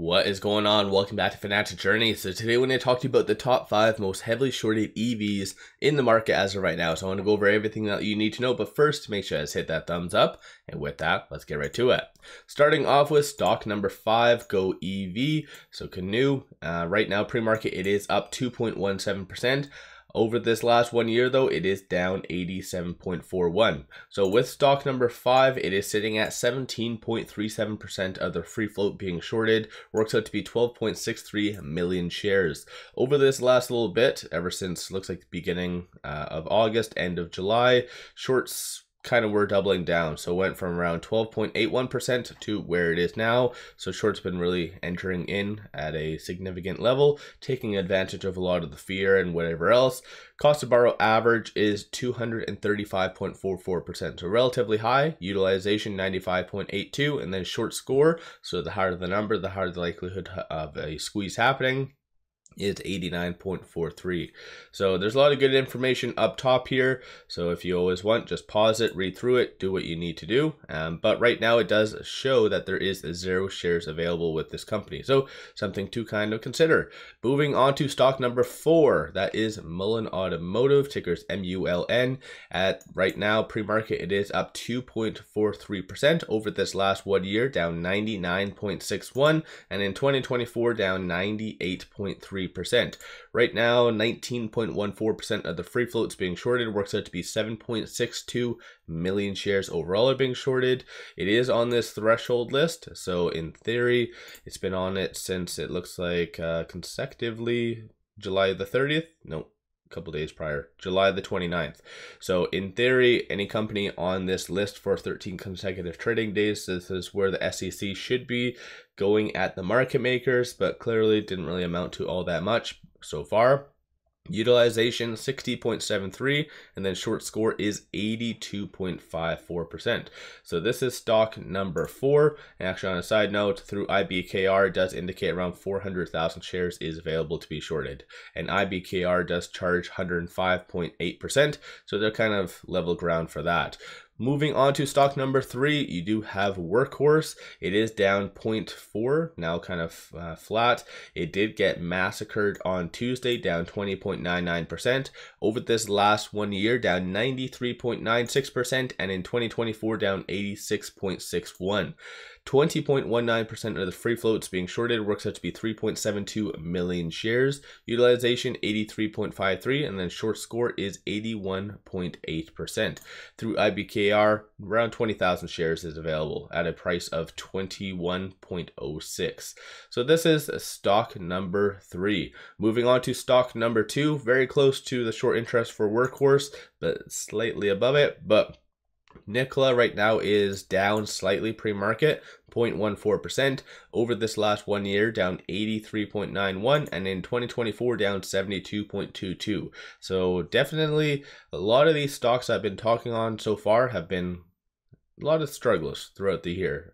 What is going on? Welcome back to Financial Journey. So today we're going to talk to you about the top 5 most heavily shorted EVs in the market as of right now. So I want to go over everything that you need to know, but first make sure to hit that thumbs up. And with that, let's get right to it. Starting off with stock number 5, GOEV. So Canoe, right now pre-market it is up 2.17%. Over this last 1 year though, it is down 87.41. So with stock number 5, it is sitting at 17.37% of the free float being shorted, works out to be 12.63 million shares. Over this last little bit, ever since looks like the beginning of August, end of July, shorts kind of were doubling down. So it went from around 12.81% to where it is now. So short's been really entering in at a significant level, taking advantage of a lot of the fear and whatever else. Cost to borrow average is 235.44%, so relatively high. Utilization 95.82, and then short score, so the higher the number, the higher the likelihood of a squeeze happening, is 89.43. So there's a lot of good information up top here. So if you always want, just pause it, read through it, do what you need to do. But right now it does show that there is 0 shares available with this company. So something to kind of consider. Moving on to stock number 4, that is Mullen Automotive, tickers MULN. At right now, pre-market, it is up 2.43% over this last 1 year, down 99.61, and in 2024 down 98.3%. Right now, 19.14% of the free floats being shorted, works out to be 7.62 million shares overall are being shorted. It is on this threshold list, so in theory, it's been on it since it looks like consecutively July the 30th. No, a couple days prior, July the 29th. So in theory, any company on this list for 13 consecutive trading days, this is where the SEC should be going at the market makers, but clearly didn't really amount to all that much so far. Utilization 60.73, and then short score is 82.54%. So this is stock number 4. And actually, on a side note, through IBKR, it does indicate around 400,000 shares is available to be shorted, and IBKR does charge 105.8%. So they're kind of level ground for that. Moving on to stock number 3, you do have Workhorse. It is down 0.4, now kind of flat. It did get massacred on Tuesday, down 20.99%. Over this last 1 year, down 93.96%, and in 2024, down 86.61. 20.19% of the free floats being shorted, works out to be 3.72 million shares. Utilization 83.53, and then short score is 81.8%. Through IBKR, around 20,000 shares is available at a price of 21.06. So this is stock number 3. Moving on to stock number 2, very close to the short interest for Workhorse, but slightly above it. But NKLA right now is down slightly pre-market, 0.14%. Over this last 1 year, down 83.91, and in 2024 down 72.22. So definitely a lot of these stocks I've been talking on so far have been a lot of struggles throughout the year,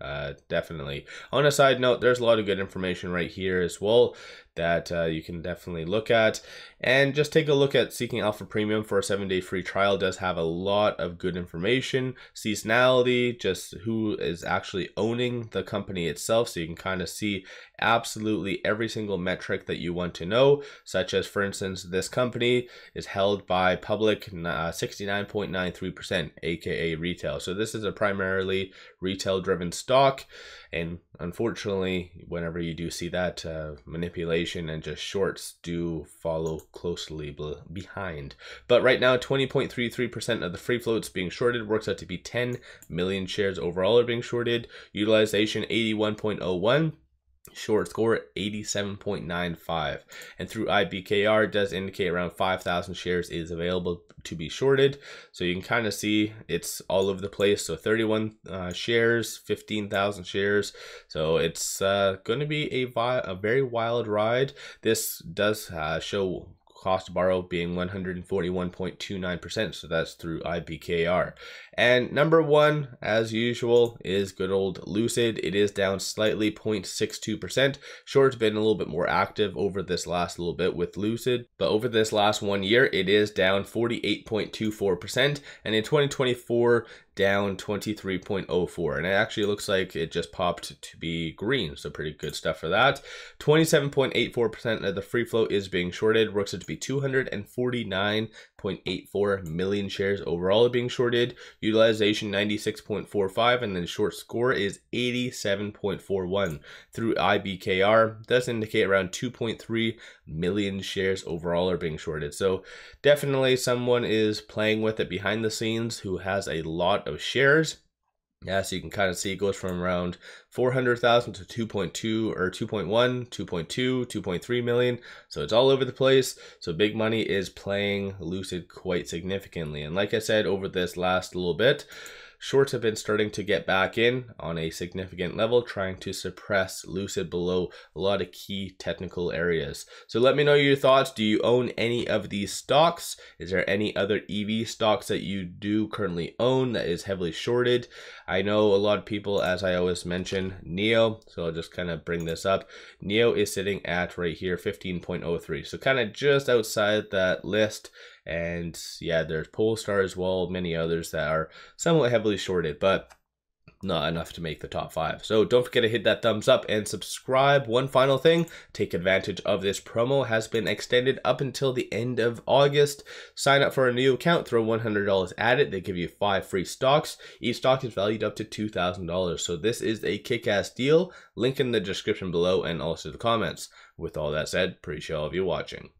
definitely. On a side note, there's a lot of good information right here as well that you can definitely look at. And just take a look at Seeking Alpha Premium for a 7-day free trial. Does have a lot of good information, seasonality, just who is actually owning the company itself, so you can kind of see absolutely every single metric that you want to know, such as, for instance, this company is held by public 69.93%, aka retail. So this is a primarily retail driven stock, and unfortunately, whenever you do see that, manipulation and just shorts do follow closely behind. But right now, 20.33% of the free floats being shorted, works out to be 10 million shares overall are being shorted. Utilization 81.01. Short score 87.95, and through IBKR does indicate around 5,000 shares is available to be shorted. So you can kind of see it's all over the place. So 31 shares, 15,000 shares. So it's going to be a very wild ride. This does show cost to borrow being 141.29%, so that's through IBKR. And number 1, as usual, is good old Lucid. It is down slightly, 0.62%. Short's been a little bit more active over this last little bit with Lucid, but over this last 1 year, it is down 48.24%, and in 2024, down 23.04, and it actually looks like it just popped to be green, so pretty good stuff for that. 27.84% of the free float is being shorted, works out to be 249.84 million shares overall being shorted, utilization 96.45, and then short score is 87.41 through IBKR. Does indicate around 2.3 million shares overall are being shorted, so definitely someone is playing with it behind the scenes who has a lot of shares. Yeah, so you can kind of see it goes from around 400,000 to 2.2 or 2.1, 2.2, 2.3 million. So it's all over the place. So big money is playing Lucid quite significantly. And like I said, over this last little bit, shorts have been starting to get back in on a significant level, trying to suppress Lucid below a lot of key technical areas. So let me know your thoughts. Do you own any of these stocks? Is there any other EV stocks that you do currently own that is heavily shorted? I know a lot of people, as I always mention, NEO, so I'll just kind of bring this up. NEO is sitting at right here 15.03, so kind of just outside that list. And yeah, there's Polestar as well, many others that are somewhat heavily shorted, but not enough to make the top 5. So don't forget to hit that thumbs up and subscribe. One final thing, take advantage of this promo. Has been extended up until the end of August. Sign up for a new account, throw $100 at it. They give you 5 free stocks. Each stock is valued up to $2,000. So this is a kick-ass deal. Link in the description below and also the comments. With all that said, appreciate all of you watching.